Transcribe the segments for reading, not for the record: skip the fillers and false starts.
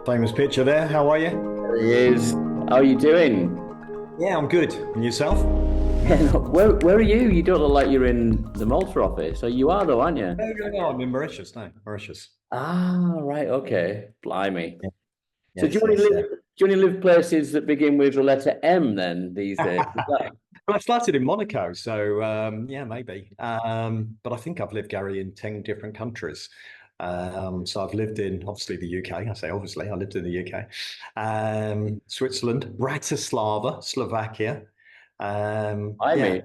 Famous picture there. How are you? There he is. How are you doing? Yeah, I'm good. And yourself? Yeah, no, where are you? You don't look like you're in the Malta office. So you are though, aren't you? No, no, no. I'm in Mauritius. No, Mauritious. Ah, right, okay. Blimey. Yeah. So Yes, yes, yeah. do you only live places that begin with the letter M then these days? Well, I started in Monaco, so yeah, maybe. But I think I've lived, Gary, in 10 different countries. So I've lived in obviously the UK. I say obviously, I lived in the UK, Switzerland, Bratislava, Slovakia. Blimey.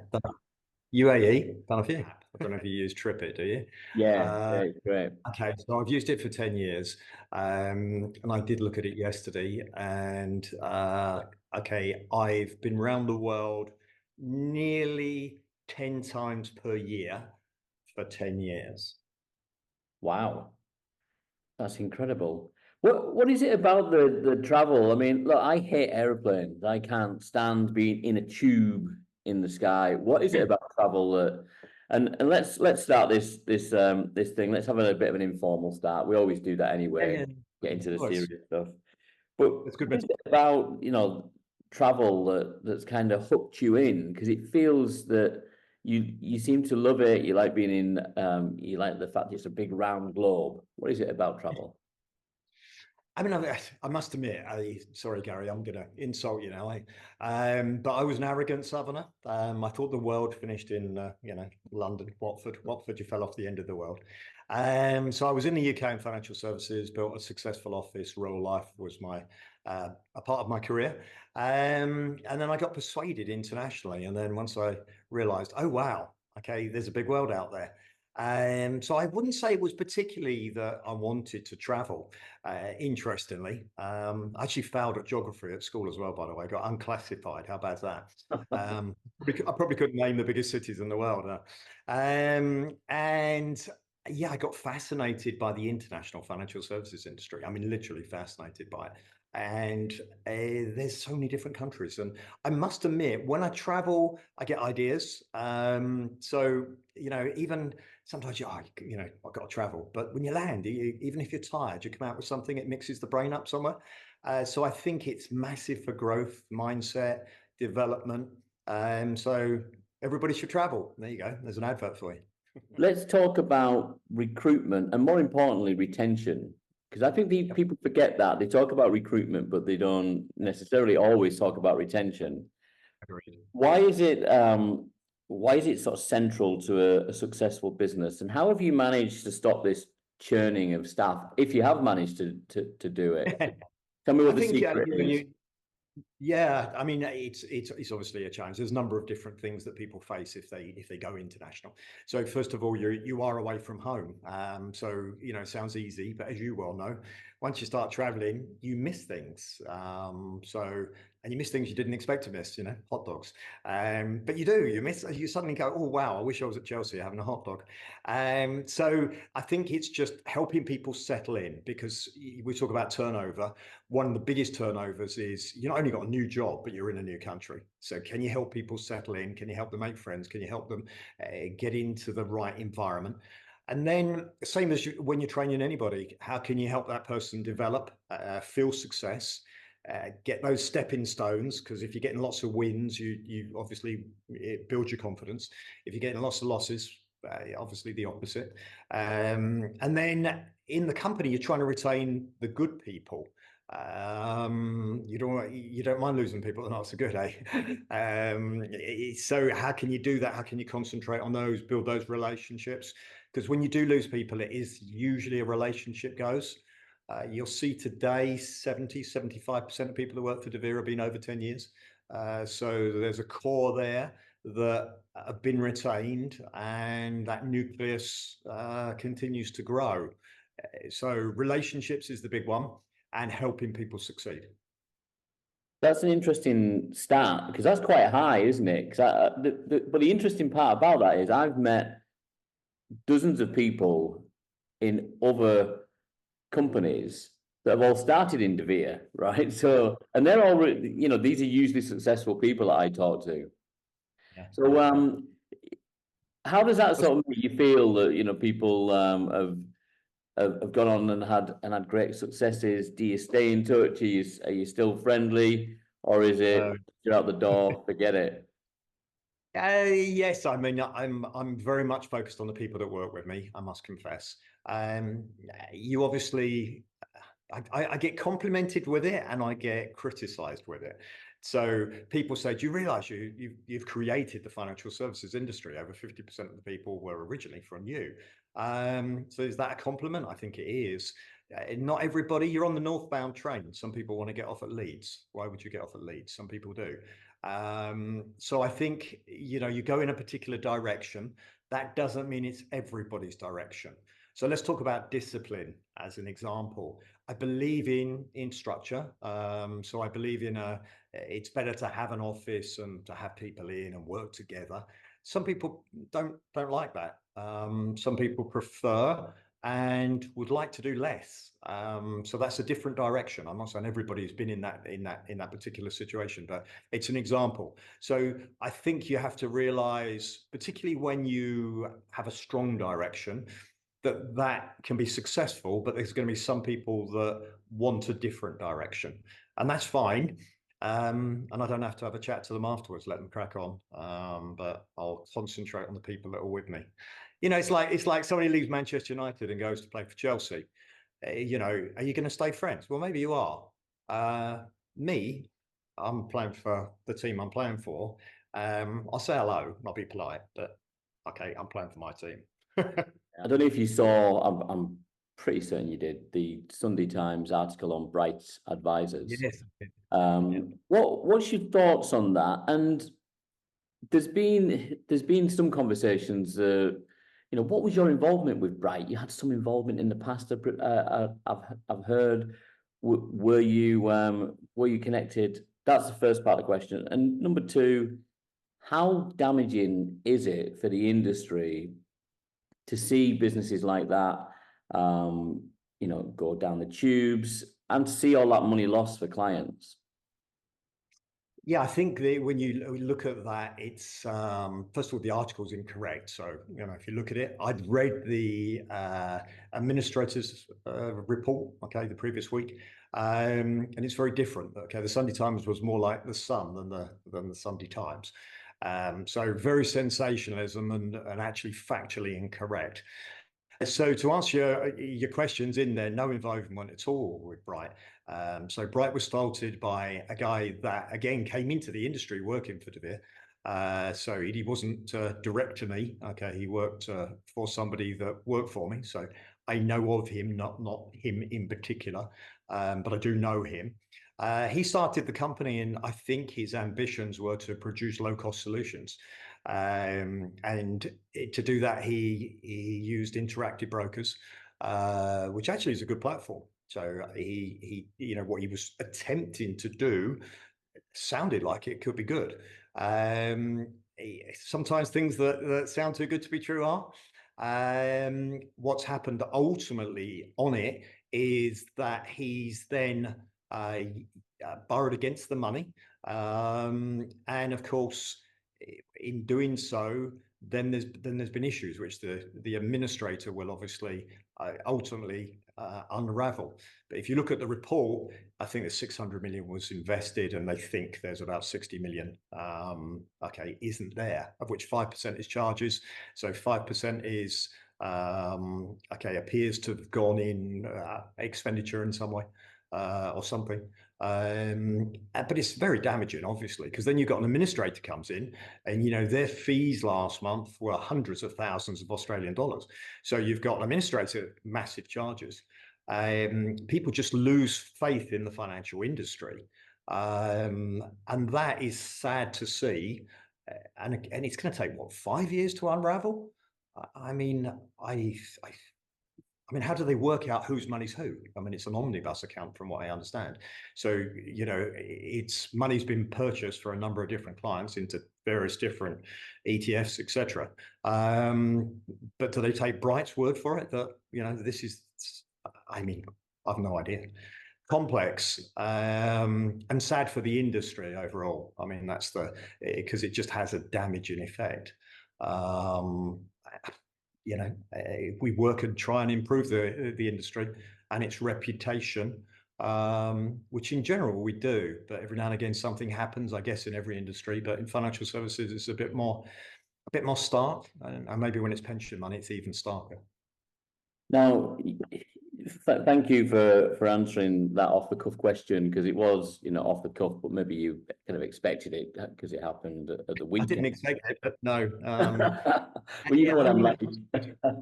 Yeah, UAE. Done a few. I don't know if you use TripIt, do you? Yeah, Uh, yeah, great. Okay, so I've used it for 10 years. And I did look at it yesterday. And okay, I've been around the world nearly 10 times per year for 10 years. Wow. That's incredible. What is it about the travel? I mean, look, I hate airplanes. I can't stand being in a tube in the sky. What is it about travel that and let's start this thing. Let's have a bit of an informal start. We always do that Yeah, anyway, yeah. get into the Well, serious stuff. But it's good. what is it about, travel that's kind of hooked you in? Because it feels that you seem to love it. You like being in you like the fact it's a big round globe. What is it about travel? I mean, I must admit, sorry, Gary, I'm going to insult you now. But I was an arrogant southerner. I thought the world finished in, London, Watford. Watford, you fell off the end of the world. So I was in the UK in financial services, built a successful office. Rural life was a part of my career. And then I got persuaded internationally. And then once I realized, oh, wow, okay, there's a big world out there. So I wouldn't say it was particularly that I wanted to travel. Interestingly, I actually failed at geography at school as well, by the way. Got unclassified. How bad's that? I probably couldn't name the biggest cities in the world. And yeah, I got fascinated by the international financial services industry. I mean, literally fascinated by it. And there's so many different countries. And I must admit, when I travel, I get ideas. So, even sometimes I've got to travel, but when you land, even if you're tired, you come out with something, it mixes the brain up somewhere. So I think it's massive for growth, mindset, development. So everybody should travel. There you go. There's an advert for you. Let's talk about recruitment and more importantly, retention. Because I think the Yep, people forget that. They talk about recruitment, but they don't necessarily always talk about retention. agreed. Why is it why is it sort of central to a successful business? And how have you managed to stop this churning of staff, if you have managed to do it? Tell me I what the think secret is. yeah, I mean, it's obviously a challenge. There's a number of different things that people face if they go international. So first of all, you are away from home. So it sounds easy, but as you well know, once you start traveling, you miss things. And you miss things you didn't expect to miss. Hot dogs. But you do. You miss. You suddenly go, oh wow, I wish I was at Chelsea having a hot dog. So I think it's just helping people settle in because we talk about turnover. One of the biggest turnovers is you not only got a new job, but you're in a new country. So can you help people settle in? Can you help them make friends? Can you help them get into the right environment? And then, same as when you're training anybody, how can you help that person develop, feel success, get those stepping stones? Because if you're getting lots of wins, you obviously it builds your confidence. If you're getting lots of losses, obviously the opposite. And then in the company, you're trying to retain the good people. You don't mind losing people that are not so good, eh? So how can you do that? How can you concentrate on those, build those relationships? Because when you do lose people, it is usually a relationship goes. You'll see today 75% of people who work for deVere have been over 10 years. So there's a core there that have been retained and that nucleus continues to grow. So relationships is the big one and helping people succeed. That's an interesting start because that's quite high, isn't it? Because but the interesting part about that is I've met dozens of people in other companies that have all started in deVere, right? So, and they're all, these are usually successful people that I talk to. Yeah, So, yeah. how does that That's sort of make you feel that, people have have gone on and had great successes? Do you stay in touch? Are you still friendly, or is it you're out the door, forget it? Yes, I mean, I'm very much focused on the people that work with me, I must confess. Um, you obviously, I get complimented with it and I get criticized with it. So people say, "Do you realize you've created the financial services industry? Over 50% of the people were originally from you." So is that a compliment? I think it is. Not everybody. You're on the northbound train. Some people want to get off at Leeds. Why would you get off at Leeds? Some people do. So I think, you go in a particular direction. That doesn't mean it's everybody's direction. So let's talk about discipline as an example. I believe in structure. So I believe it's better to have an office and to have people in and work together. Some people don't like that. Some people prefer and would like to do less. So that's a different direction. I'm not saying everybody's been in that particular situation, but it's an example. So I think you have to realize, particularly when you have a strong direction, that can be successful, but there's going to be some people that want a different direction, and that's fine. And I don't have to have a chat to them afterwards, let them crack on. But I'll concentrate on the people that are with me. It's like somebody leaves Manchester United and goes to play for Chelsea. Are you going to stay friends? Well, maybe you are. Me, I'm playing for the team I'm playing for. I'll say hello, I'll be polite, but okay, I'm playing for my team. I don't know if you saw, I'm pretty certain you did, the Sunday Times article on Bright's advisors. Yes. What's your thoughts on that? And there's been some conversations. What was your involvement with Bright? You had some involvement in the past. I've heard. Were you connected? That's the first part of the question. And number two, how damaging is it for the industry to see businesses like that, go down the tubes and to see all that money lost for clients? Yeah, I think when you look at that, it's first of all, the article's incorrect. So, if you look at it, I'd read the administrator's report, okay, the previous week, and it's very different. Okay, the Sunday Times was more like the Sun than the Sunday Times. So very sensationalism and actually factually incorrect. So to answer your questions in there, no involvement at all with Bright. So Bright was started by a guy that, again, came into the industry working for deVere. So he wasn't direct to me. Okay, he worked for somebody that worked for me. So I know of him, not him in particular, but I do know him. He started the company, and I think his ambitions were to produce low-cost solutions. And to do that, he used Interactive Brokers, which actually is a good platform. So what he was attempting to do sounded like it could be good. Sometimes things that sound too good to be true are. What's happened ultimately on it is that he's then borrowed against the money, and of course, in doing so, then there's been issues which the administrator will obviously ultimately unravel. But if you look at the report, I think the 600 million was invested, and they think there's about 60 million. Isn't there, of which 5% is charges. So 5% is appears to have gone in expenditure in some way or something. But it's very damaging, obviously, because then you've got an administrator comes in, and their fees last month were hundreds of thousands of Australian dollars. So you've got an administrator, massive charges. People just lose faith in the financial industry, and that is sad to see. And it's going to take what, 5 years to unravel? I mean, how do they work out whose money's who? I mean, it's an omnibus account from what I understand. So, it's money's been purchased for a number of different clients into various different ETFs, etc. But do they take Bright's word for it that, this is, I've no idea. Complex, and sad for the industry overall. I mean, because it just has a damaging effect. we work and try and improve the industry and its reputation, which in general we do, but every now and again something happens, I guess, in every industry. But in financial services, it's a bit more stark, and maybe when it's pension money, it's even starker. Now, thank you for answering that off the cuff question, because it was, off the cuff, but maybe you kind of expected it because it happened at the I weekend. didn't expect it, but no. Well, you know what I'm like.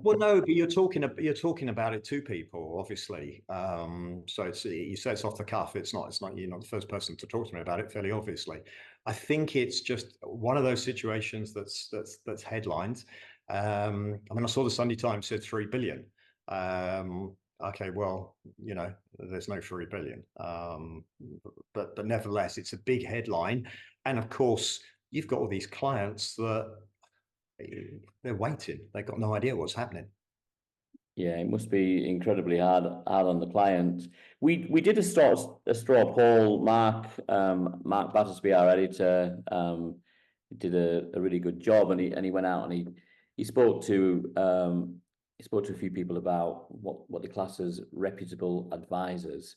Well, no, but you're talking about it to people, obviously. So you say it's off the cuff. It's not. You're not the first person to talk to me about it. Fairly obviously, I think it's just one of those situations that's headlines. I mean, I saw the Sunday Times said 3 billion. Okay, well, there's no 3 billion. But nevertheless, it's a big headline, and of course, you've got all these clients that they're waiting. They've got no idea what's happening. Yeah, it must be incredibly hard on the client. We did a straw poll. Mark Battersby, our editor, did a really good job, and he went out and he spoke to a few people about what they class as reputable advisors.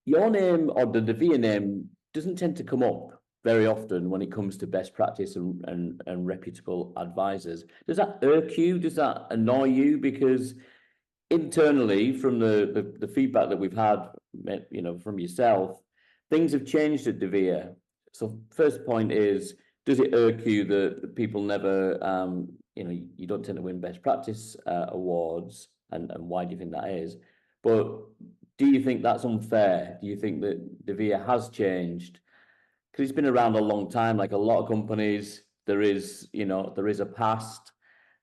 Your name, or the deVere name, doesn't tend to come up very often when it comes to best practice and reputable advisors. Does that irk you? Does that annoy you? Because internally, from the feedback that we've had, from yourself, things have changed at deVere. So first point is, does it irk you that people never, you don't tend to win best practice awards, and why do you think that is? But do you think that's unfair? Do you think that deVere has changed? Because it's been around a long time, like a lot of companies, there is a past.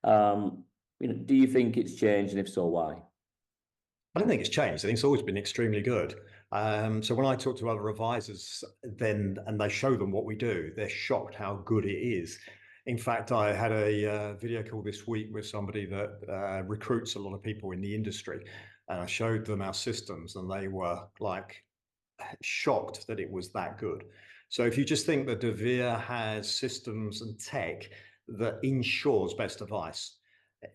Do you think it's changed, and if so, why? I don't think it's changed. I think it's always been extremely good. So when I talk to other advisors, and they show them what we do, they're shocked how good it is. In fact, I had a video call this week with somebody that recruits a lot of people in the industry, and I showed them our systems, and they were like shocked that it was that good. So if you just think that deVere has systems and tech that ensures best advice,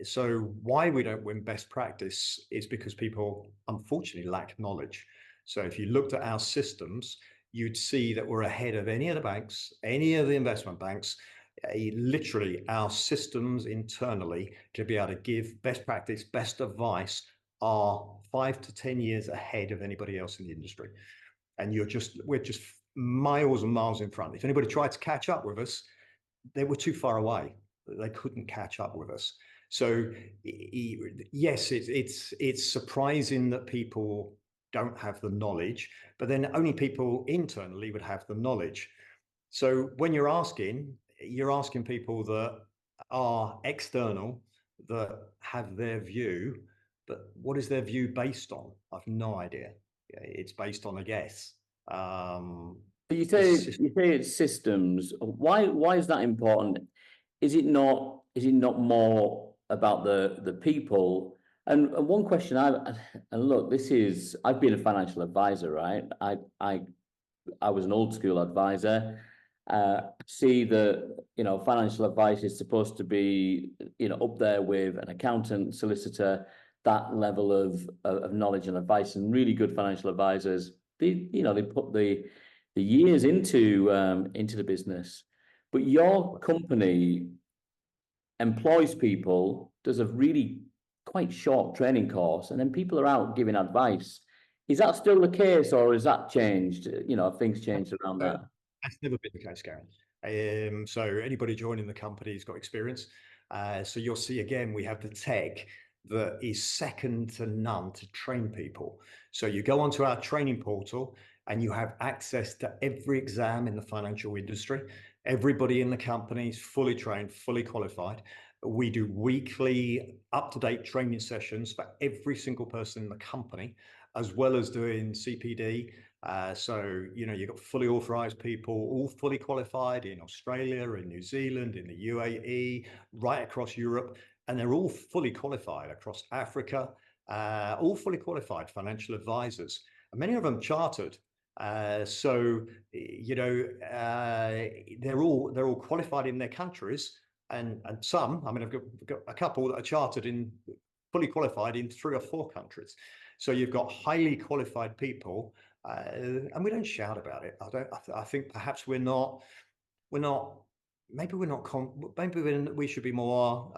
so why we don't win best practice is because people unfortunately lack knowledge. So if you looked at our systems, you'd see that we're ahead of any of the banks, any of the investment banks. Literally, our systems internally to be able to give best practice, best advice are 5 to 10 years ahead of anybody else in the industry. And we're just miles and miles in front. If anybody tried to catch up with us, they were too far away. They couldn't catch up with us. So yes, it's surprising that people don't have the knowledge, but then only people internally would have the knowledge. So when you're asking people that are external, that have their view, but what is their view based on? I've no idea. It's based on a guess. But you say it's systems. Why is that important? Is it not more about the people? And one question look, I've been a financial advisor, right? I was an old school advisor. See that financial advice is supposed to be up there with an accountant, solicitor, that level of knowledge and advice. And really good financial advisors, they put the years into the business. But your company employs people, does a really quite short training course, and then people are out giving advice. Is that still the case, or has that changed? Have things changed around that? That's never been the case, Gary. So anybody joining the company has got experience. So you'll see again, we have the tech that is second to none to train people. So you go onto our training portal and you have access to every exam in the financial industry. Everybody in the company is fully trained, fully qualified. We do weekly up-to-date training sessions for every single person in the company, as well as doing CPD. So, you've got fully authorized people, all fully qualified in Australia, in New Zealand, in the UAE, right across Europe, and they're all fully qualified across Africa, all fully qualified financial advisors, and many of them chartered. So, they're all qualified in their countries, and some, I mean, I've got a couple that are chartered in, fully qualified in 3 or 4 countries. So you've got highly qualified people, and we don't shout about it. I think perhaps we're not, maybe we're not, maybe we should be more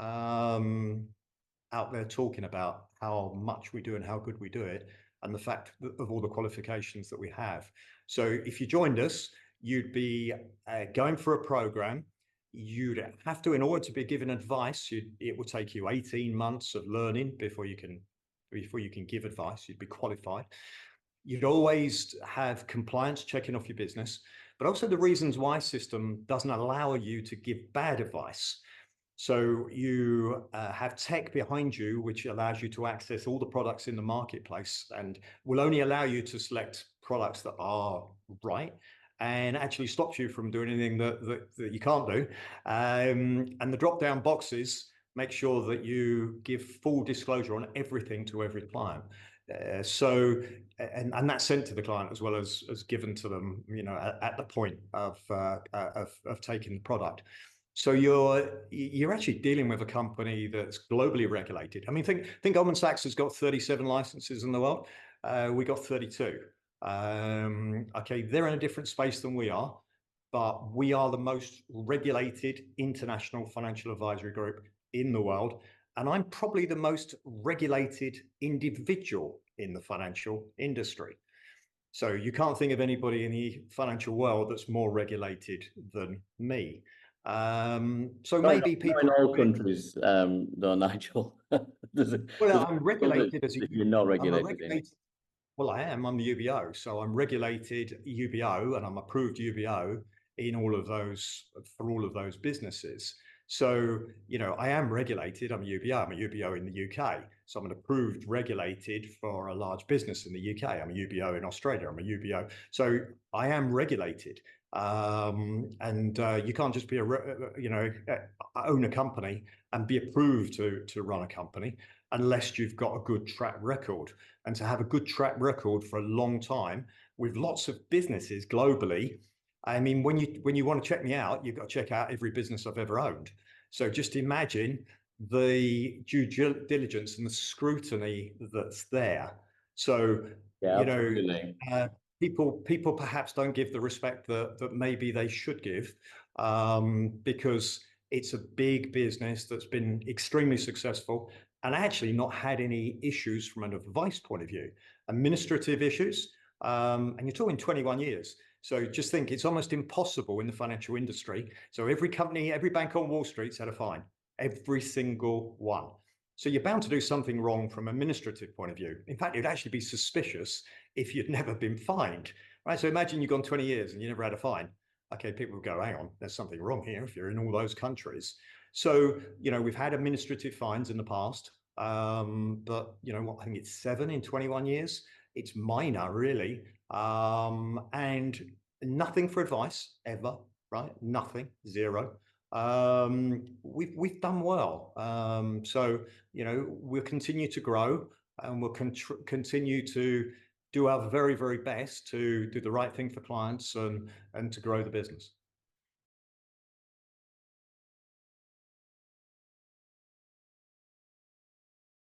out there talking about how much we do and how good we do it, and the fact of all the qualifications that we have. So if you joined us, you'd be going for a program. You'd have to, in order to be given advice, it will take you 18 months of learning before you can give advice. You'd be qualified. You'd always have compliance checking off your business, but also the reasons why system doesn't allow you to give bad advice. So you have tech behind you, which allows you to access all the products in the marketplace and will only allow you to select products that are right, and actually stops you from doing anything that you can't do. And the drop-down boxes make sure that you give full disclosure on everything to every client. And that's sent to the client as well as given to them, at the point of taking the product. So you're actually dealing with a company that's globally regulated. I mean, think Goldman Sachs has got 37 licenses in the world. We got 32. Okay, they're in a different space than we are, but we are the most regulated international financial advisory group in the world. And I'm probably the most regulated individual in the financial industry. So you can't think of anybody in the financial world that's more regulated than me. So maybe people not in all countries, though, Nigel. well, I'm regulated as you're not I'm a regulated in. regulated. Well, I am. I'm the UBO, so I'm regulated UBO, and I'm approved UBO in all of those for all of those businesses. So, I am regulated. I'm a UBO. I'm a UBO in the UK. So I'm an approved regulated for a large business in the UK. I'm a UBO in Australia. I'm a UBO. So I am regulated. And you can't just be own a company and be approved to run a company unless you've got a good track record. And to have a good track record for a long time with lots of businesses globally. I mean, when you want to check me out, you've got to check out every business I've ever owned. So just imagine the due diligence and the scrutiny that's there. So, Yeah, absolutely. People perhaps don't give the respect that maybe they should give, because it's a big business that's been extremely successful and actually not had any issues from an advice point of view, administrative issues. And you're talking 21 years. So just think, it's almost impossible in the financial industry. So every company, every bank on Wall Street's had a fine, every single one. So you're bound to do something wrong from an administrative point of view. In fact, it'd actually be suspicious if you'd never been fined, right? So imagine you've gone 20 years and you never had a fine. Okay, people will go, hang on, there's something wrong here if you're in all those countries. So, we've had administrative fines in the past, but I think it's 7 in 21 years. It's minor, really, and nothing for advice ever, right? Nothing, zero. We've done well. So, we'll continue to grow, and we'll continue to do our very, very best to do the right thing for clients and to grow the business.